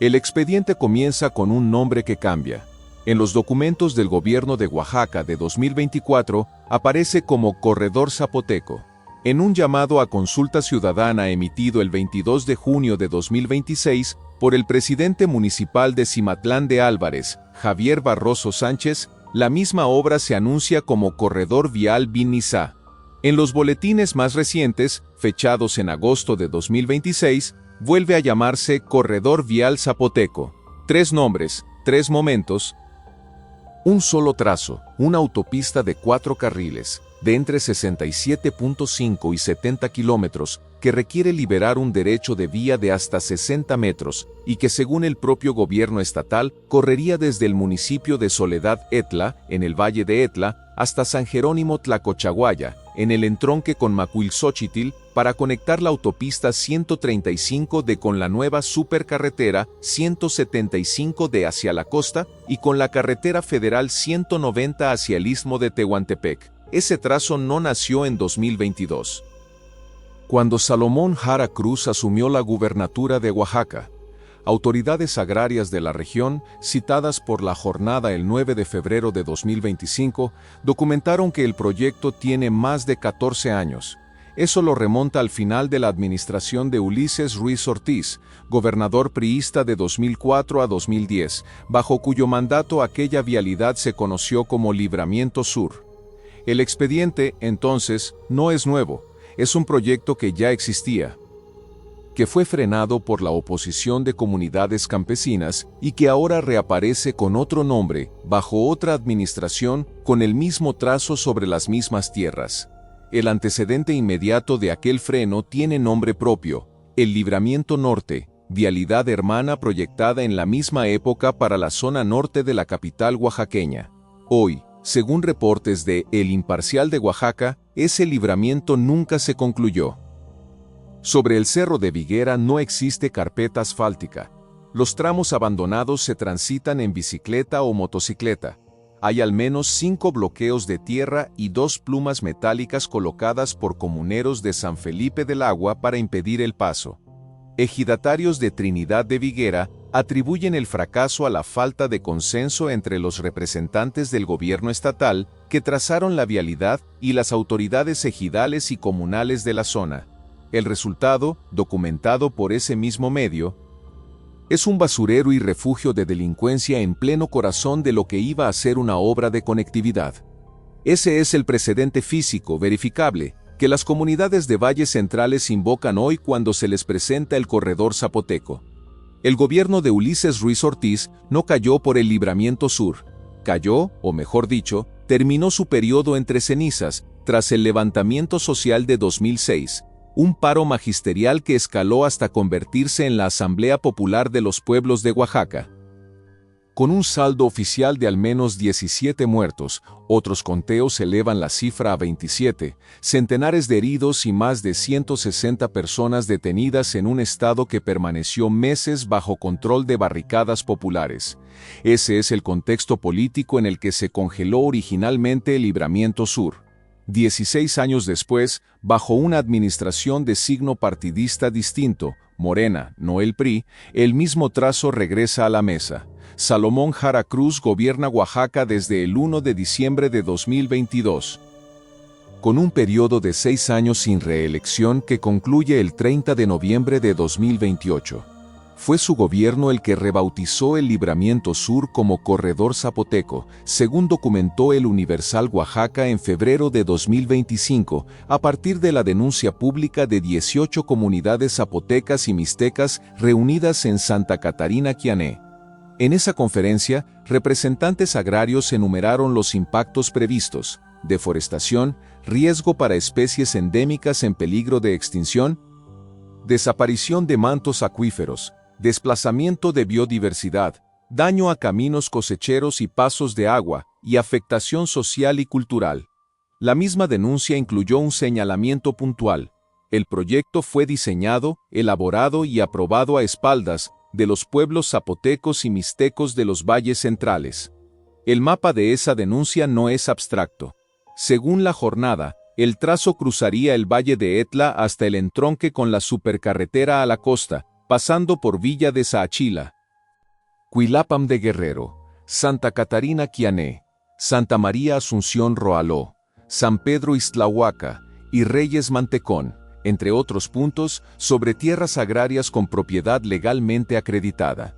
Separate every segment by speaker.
Speaker 1: El expediente comienza con un nombre que cambia. En los documentos del gobierno de Oaxaca de 2024 aparece como Corredor Zapoteco. En un llamado a consulta ciudadana emitido el 22 de junio de 2026 por el presidente municipal de Cimatlán de Álvarez, Javier Barroso Sánchez, la misma obra se anuncia como Corredor Vial Bin-Nizá. En los boletines más recientes, fechados en agosto de 2026, vuelve a llamarse Corredor Vial Zapoteco. 3 nombres, 3 momentos. Un solo trazo, una autopista de 4 carriles, de entre 67.5 y 70 kilómetros, que requiere liberar un derecho de vía de hasta 60 metros, y que según el propio gobierno estatal, correría desde el municipio de Soledad Etla, en el Valle de Etla, hasta San Jerónimo Tlacochaguaya, en el entronque con Macuilxóchitl, para conectar la autopista 135 de con la nueva supercarretera 175 de hacia la costa y con la carretera federal 190 hacia el istmo de Tehuantepec. Ese trazo no nació en 2022. Cuando Salomón Jara Cruz asumió la gubernatura de Oaxaca, autoridades agrarias de la región, citadas por La Jornada el 9 de febrero de 2025, documentaron que el proyecto tiene más de 14 años. Eso lo remonta al final de la administración de Ulises Ruiz Ortiz, gobernador priista de 2004 a 2010, bajo cuyo mandato aquella vialidad se conoció como Libramiento Sur. El expediente, entonces, no es nuevo, es un proyecto que ya existía, que fue frenado por la oposición de comunidades campesinas y que ahora reaparece con otro nombre, bajo otra administración, con el mismo trazo sobre las mismas tierras. El antecedente inmediato de aquel freno tiene nombre propio, el Libramiento Norte, vialidad hermana proyectada en la misma época para la zona norte de la capital oaxaqueña. Hoy, según reportes de El Imparcial de Oaxaca, ese libramiento nunca se concluyó. Sobre el Cerro de Viguera no existe carpeta asfáltica. Los tramos abandonados se transitan en bicicleta o motocicleta. Hay al menos 5 bloqueos de tierra y 2 plumas metálicas colocadas por comuneros de San Felipe del Agua para impedir el paso. Ejidatarios de Trinidad de Viguera atribuyen el fracaso a la falta de consenso entre los representantes del gobierno estatal que trazaron la vialidad y las autoridades ejidales y comunales de la zona. El resultado, documentado por ese mismo medio, es un basurero y refugio de delincuencia en pleno corazón de lo que iba a ser una obra de conectividad. Ese es el precedente físico, verificable, que las comunidades de valles centrales invocan hoy cuando se les presenta el Corredor Zapoteco. El gobierno de Ulises Ruiz Ortiz no cayó por el Libramiento Sur. Cayó, o mejor dicho, terminó su periodo entre cenizas, tras el levantamiento social de 2006, un paro magisterial que escaló hasta convertirse en la Asamblea Popular de los Pueblos de Oaxaca. Con un saldo oficial de al menos 17 muertos, otros conteos elevan la cifra a 27, centenares de heridos y más de 160 personas detenidas en un estado que permaneció meses bajo control de barricadas populares. Ese es el contexto político en el que se congeló originalmente el Libramiento Sur. 16 años después, bajo una administración de signo partidista distinto, Morena, no el PRI, el mismo trazo regresa a la mesa. Salomón Jara Cruz gobierna Oaxaca desde el 1 de diciembre de 2022. Con un periodo de 6 años sin reelección que concluye el 30 de noviembre de 2028. Fue su gobierno el que rebautizó el Libramiento Sur como Corredor Zapoteco, según documentó el Universal Oaxaca en febrero de 2025, a partir de la denuncia pública de 18 comunidades zapotecas y mixtecas reunidas en Santa Catarina Quiané. En esa conferencia, representantes agrarios enumeraron los impactos previstos: deforestación, riesgo para especies endémicas en peligro de extinción, desaparición de mantos acuíferos, desplazamiento de biodiversidad, daño a caminos cosecheros y pasos de agua, y afectación social y cultural. La misma denuncia incluyó un señalamiento puntual: el proyecto fue diseñado, elaborado y aprobado a espaldas de los pueblos zapotecos y mixtecos de los valles centrales. El mapa de esa denuncia no es abstracto. Según La Jornada, el trazo cruzaría el Valle de Etla hasta el entronque con la supercarretera a la costa, pasando por Villa de Saachila. Cuilapam de Guerrero, Santa Catarina Quiané, Santa María Asunción Roaló, San Pedro Ixtlahuaca y Reyes Mantecón, entre otros puntos, sobre tierras agrarias con propiedad legalmente acreditada.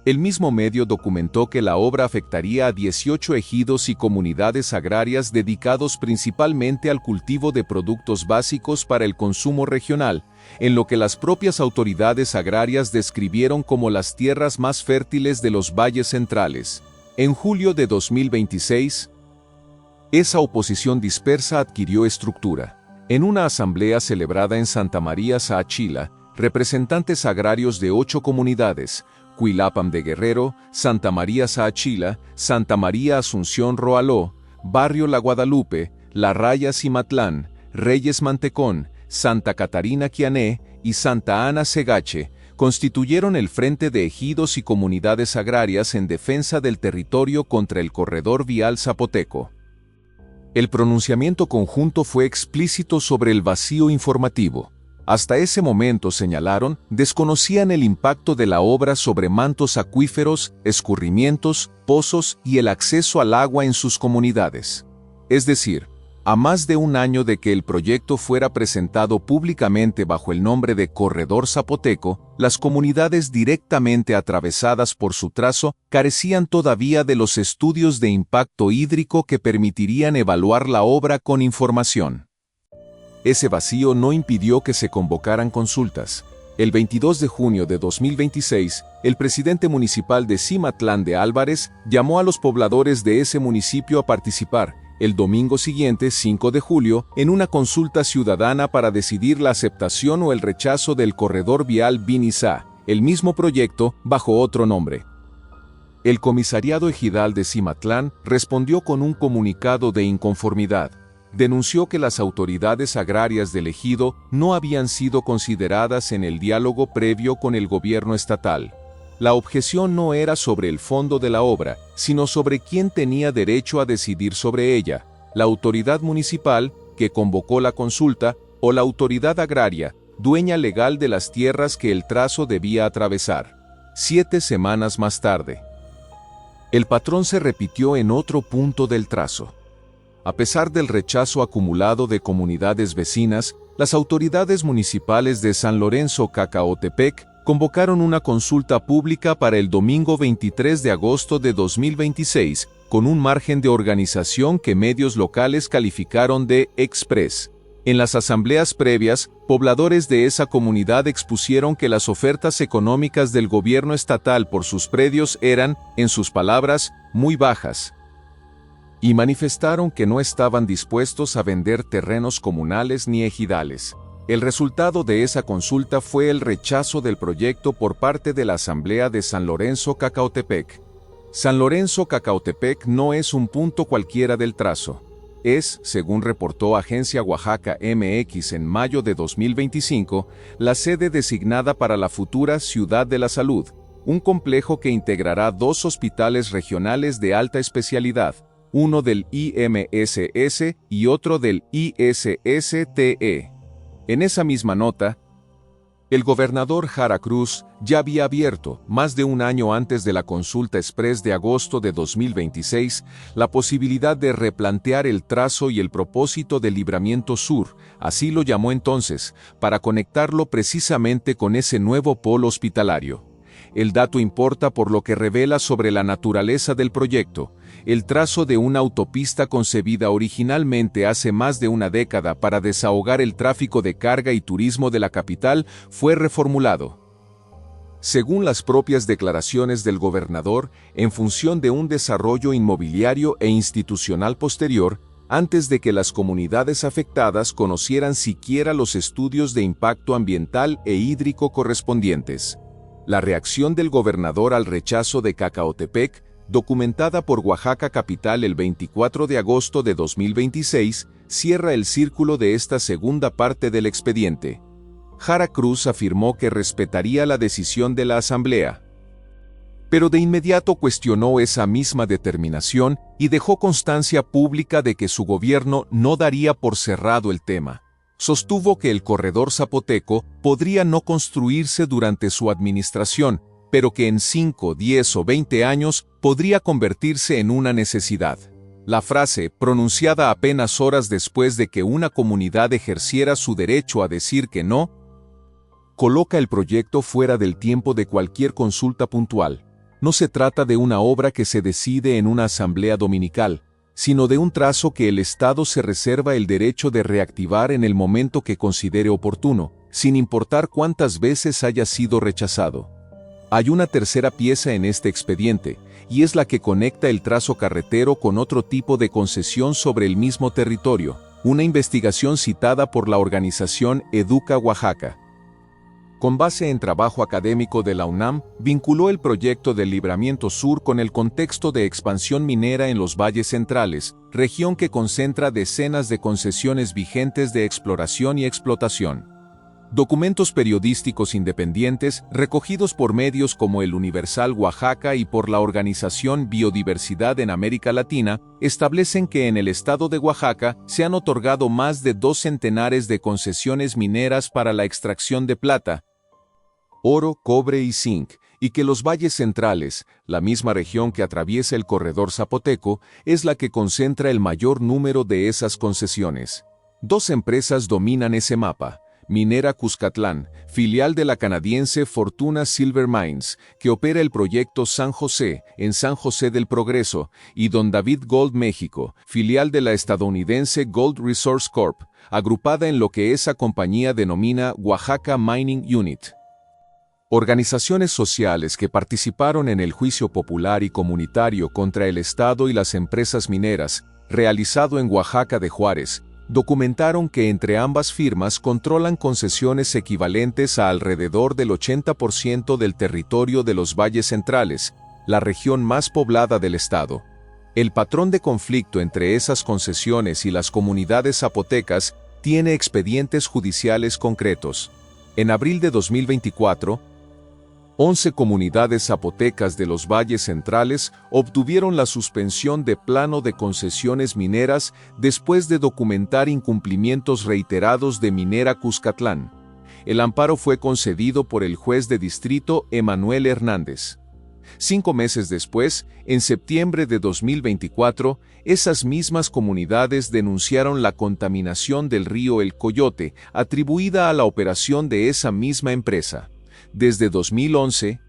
Speaker 1: El mismo medio documentó que la obra afectaría a 18 ejidos y comunidades agrarias dedicados principalmente al cultivo de productos básicos para el consumo regional, en lo que las propias autoridades agrarias describieron como las tierras más fértiles de los valles centrales. En julio de 2026, esa oposición dispersa adquirió estructura. En una asamblea celebrada en Santa María Saachila, representantes agrarios de 8 comunidades, Cuilapam de Guerrero, Santa María Saachila, Santa María Asunción Roaló, Barrio La Guadalupe, La Raya Cimatlán, Reyes Mantecón, Santa Catarina Quiané y Santa Ana Segache, constituyeron el Frente de Ejidos y Comunidades Agrarias en defensa del territorio contra el corredor vial zapoteco. El pronunciamiento conjunto fue explícito sobre el vacío informativo. Hasta ese momento, señalaron, desconocían el impacto de la obra sobre mantos acuíferos, escurrimientos, pozos y el acceso al agua en sus comunidades. Es decir, a más de un año de que el proyecto fuera presentado públicamente bajo el nombre de Corredor Zapoteco, las comunidades directamente atravesadas por su trazo carecían todavía de los estudios de impacto hídrico que permitirían evaluar la obra con información. Ese vacío no impidió que se convocaran consultas. El 22 de junio de 2026, el presidente municipal de Cimatlán de Álvarez llamó a los pobladores de ese municipio a participar, el domingo siguiente, 5 de julio, en una consulta ciudadana para decidir la aceptación o el rechazo del corredor vial Vinizá, el mismo proyecto bajo otro nombre. El comisariado ejidal de Cimatlán respondió con un comunicado de inconformidad. Denunció que las autoridades agrarias del ejido no habían sido consideradas en el diálogo previo con el gobierno estatal. La objeción no era sobre el fondo de la obra, sino sobre quién tenía derecho a decidir sobre ella, la autoridad municipal, que convocó la consulta, o la autoridad agraria, dueña legal de las tierras que el trazo debía atravesar. 7 semanas más tarde, el patrón se repitió en otro punto del trazo. A pesar del rechazo acumulado de comunidades vecinas, las autoridades municipales de San Lorenzo Cacaotepec convocaron una consulta pública para el domingo 23 de agosto de 2026, con un margen de organización que medios locales calificaron de express. En las asambleas previas, pobladores de esa comunidad expusieron que las ofertas económicas del gobierno estatal por sus predios eran, en sus palabras, muy bajas, y manifestaron que no estaban dispuestos a vender terrenos comunales ni ejidales. El resultado de esa consulta fue el rechazo del proyecto por parte de la Asamblea de San Lorenzo Cacaotepec. San Lorenzo Cacaotepec no es un punto cualquiera del trazo. Es, según reportó Agencia Oaxaca MX en mayo de 2025, la sede designada para la futura Ciudad de la Salud, un complejo que integrará 2 hospitales regionales de alta especialidad, uno del IMSS y otro del ISSTE. En esa misma nota, el gobernador Jara Cruz ya había abierto, más de un año antes de la consulta express de agosto de 2026, la posibilidad de replantear el trazo y el propósito del Libramiento Sur, así lo llamó entonces, para conectarlo precisamente con ese nuevo polo hospitalario. El dato importa por lo que revela sobre la naturaleza del proyecto. El trazo de una autopista concebida originalmente hace más de una década para desahogar el tráfico de carga y turismo de la capital fue reformulado, según las propias declaraciones del gobernador, en función de un desarrollo inmobiliario e institucional posterior, antes de que las comunidades afectadas conocieran siquiera los estudios de impacto ambiental e hídrico correspondientes. La reacción del gobernador al rechazo de Cacaotepec, documentada por Oaxaca Capital el 24 de agosto de 2026, cierra el círculo de esta segunda parte del expediente. Jara Cruz afirmó que respetaría la decisión de la Asamblea, pero de inmediato cuestionó esa misma determinación y dejó constancia pública de que su gobierno no daría por cerrado el tema. Sostuvo que el corredor zapoteco podría no construirse durante su administración, pero que en 5, 10 o 20 años podría convertirse en una necesidad. La frase, pronunciada apenas horas después de que una comunidad ejerciera su derecho a decir que no, coloca el proyecto fuera del tiempo de cualquier consulta puntual. No se trata de una obra que se decide en una asamblea dominical, sino de un trazo que el Estado se reserva el derecho de reactivar en el momento que considere oportuno, sin importar cuántas veces haya sido rechazado. Hay una tercera pieza en este expediente, y es la que conecta el trazo carretero con otro tipo de concesión sobre el mismo territorio, una investigación citada por la organización Educa Oaxaca. Con base en trabajo académico de la UNAM, vinculó el proyecto del Libramiento Sur con el contexto de expansión minera en los valles centrales, región que concentra decenas de concesiones vigentes de exploración y explotación. Documentos periodísticos independientes, recogidos por medios como El Universal Oaxaca y por la organización Biodiversidad en América Latina, establecen que en el estado de Oaxaca se han otorgado más de 2 centenares de concesiones mineras para la extracción de plata, oro, cobre y zinc, y que los valles centrales, la misma región que atraviesa el corredor zapoteco, es la que concentra el mayor número de esas concesiones. 2 empresas dominan ese mapa. Minera Cuscatlán, filial de la canadiense Fortuna Silver Mines, que opera el proyecto San José, en San José del Progreso, y Don David Gold México, filial de la estadounidense Gold Resource Corp., agrupada en lo que esa compañía denomina Oaxaca Mining Unit. Organizaciones sociales que participaron en el juicio popular y comunitario contra el Estado y las empresas mineras, realizado en Oaxaca de Juárez, documentaron que entre ambas firmas controlan concesiones equivalentes a alrededor del 80% del territorio de los valles centrales, la región más poblada del estado. El patrón de conflicto entre esas concesiones y las comunidades zapotecas tiene expedientes judiciales concretos. En abril de 2024, 11 comunidades zapotecas de los valles centrales obtuvieron la suspensión de plano de concesiones mineras después de documentar incumplimientos reiterados de Minera Cuscatlán. El amparo fue concedido por el juez de distrito Emanuel Hernández. 5 meses después, en septiembre de 2024, esas mismas comunidades denunciaron la contaminación del río El Coyote, atribuida a la operación de esa misma empresa. Desde 2011,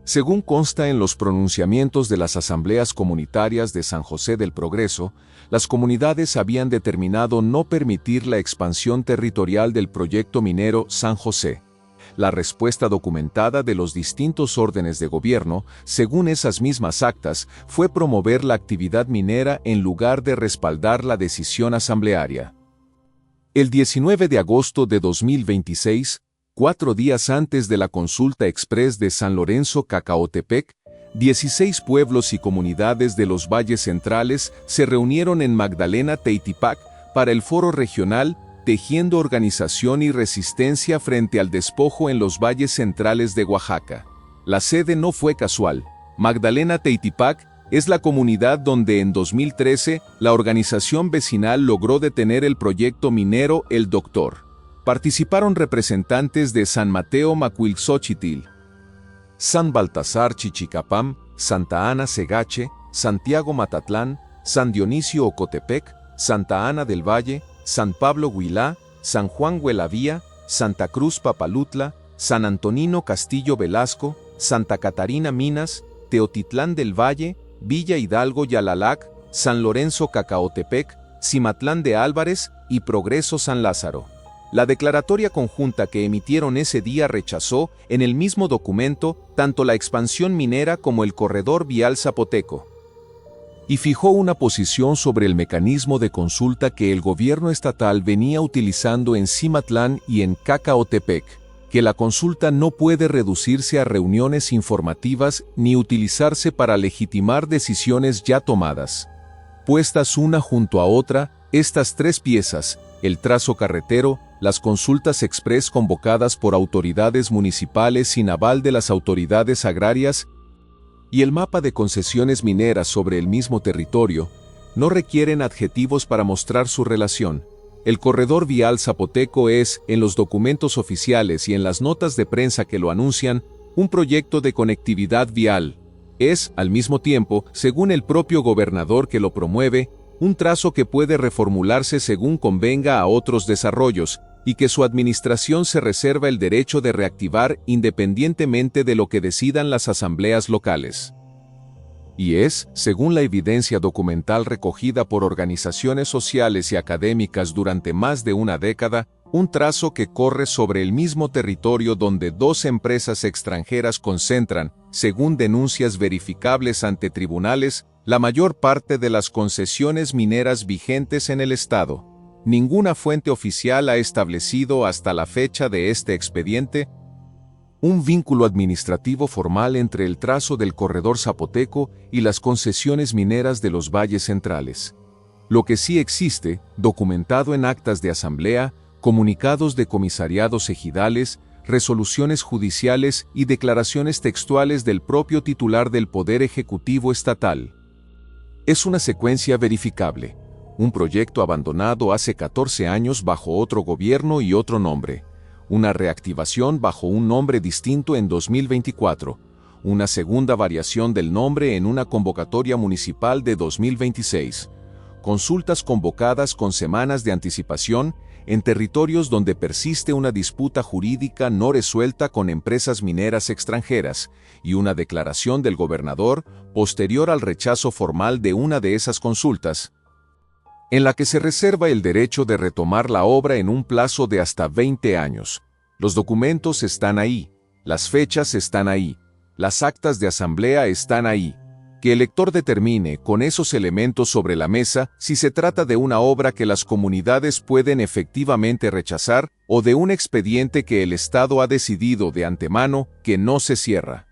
Speaker 1: según consta en los pronunciamientos de las asambleas comunitarias de San José del Progreso, las comunidades habían determinado no permitir la expansión territorial del proyecto minero San José. La respuesta documentada de los distintos órdenes de gobierno, según esas mismas actas, fue promover la actividad minera en lugar de respaldar la decisión asamblearia. El 19 de agosto de 2026, 4 días antes de la consulta exprés de San Lorenzo Cacaotepec, 16 pueblos y comunidades de los valles centrales se reunieron en Magdalena Teitipac para el foro regional Tejiendo Organización y Resistencia frente al despojo en los valles centrales de Oaxaca. La sede no fue casual. Magdalena Teitipac es la comunidad donde en 2013 la organización vecinal logró detener el proyecto minero El Doctor. Participaron representantes de San Mateo Macuilxochitl, San Baltasar Chichicapam, Santa Ana Segache, Santiago Matatlán, San Dionisio Ocotepec, Santa Ana del Valle, San Pablo Huilá, San Juan Huelavía, Santa Cruz Papalutla, San Antonino Castillo Velasco, Santa Catarina Minas, Teotitlán del Valle, Villa Hidalgo Yalalac, San Lorenzo Cacaotepec, Cimatlán de Álvarez y Progreso San Lázaro. La declaratoria conjunta que emitieron ese día rechazó, en el mismo documento, tanto la expansión minera como el corredor vial zapoteco. Y fijó una posición sobre el mecanismo de consulta que el gobierno estatal venía utilizando en Cimatlán y en Cacaotepec, que la consulta no puede reducirse a reuniones informativas ni utilizarse para legitimar decisiones ya tomadas. Puestas una junto a otra, estas 3 piezas, el trazo carretero, las consultas exprés convocadas por autoridades municipales sin aval de las autoridades agrarias y el mapa de concesiones mineras sobre el mismo territorio, no requieren adjetivos para mostrar su relación. El corredor vial zapoteco es, en los documentos oficiales y en las notas de prensa que lo anuncian, un proyecto de conectividad vial. Es, al mismo tiempo, según el propio gobernador que lo promueve, un trazo que puede reformularse según convenga a otros desarrollos, y que su administración se reserva el derecho de reactivar independientemente de lo que decidan las asambleas locales. Y es, según la evidencia documental recogida por organizaciones sociales y académicas durante más de una década, un trazo que corre sobre el mismo territorio donde dos empresas extranjeras concentran, según denuncias verificables ante tribunales, la mayor parte de las concesiones mineras vigentes en el estado. Ninguna fuente oficial ha establecido hasta la fecha de este expediente un vínculo administrativo formal entre el trazo del corredor zapoteco y las concesiones mineras de los valles centrales. Lo que sí existe, documentado en actas de asamblea, comunicados de comisariados ejidales, resoluciones judiciales y declaraciones textuales del propio titular del Poder Ejecutivo Estatal. Es una secuencia verificable, un proyecto abandonado hace 14 años bajo otro gobierno y otro nombre, una reactivación bajo un nombre distinto en 2024, una segunda variación del nombre en una convocatoria municipal de 2026, consultas convocadas con semanas de anticipación en territorios donde persiste una disputa jurídica no resuelta con empresas mineras extranjeras, y una declaración del gobernador posterior al rechazo formal de una de esas consultas, en la que se reserva el derecho de retomar la obra en un plazo de hasta 20 años. Los documentos están ahí, las fechas están ahí, las actas de asamblea están ahí. Que el lector determine, con esos elementos sobre la mesa, si se trata de una obra que las comunidades pueden efectivamente rechazar o de un expediente que el Estado ha decidido de antemano que no se cierra.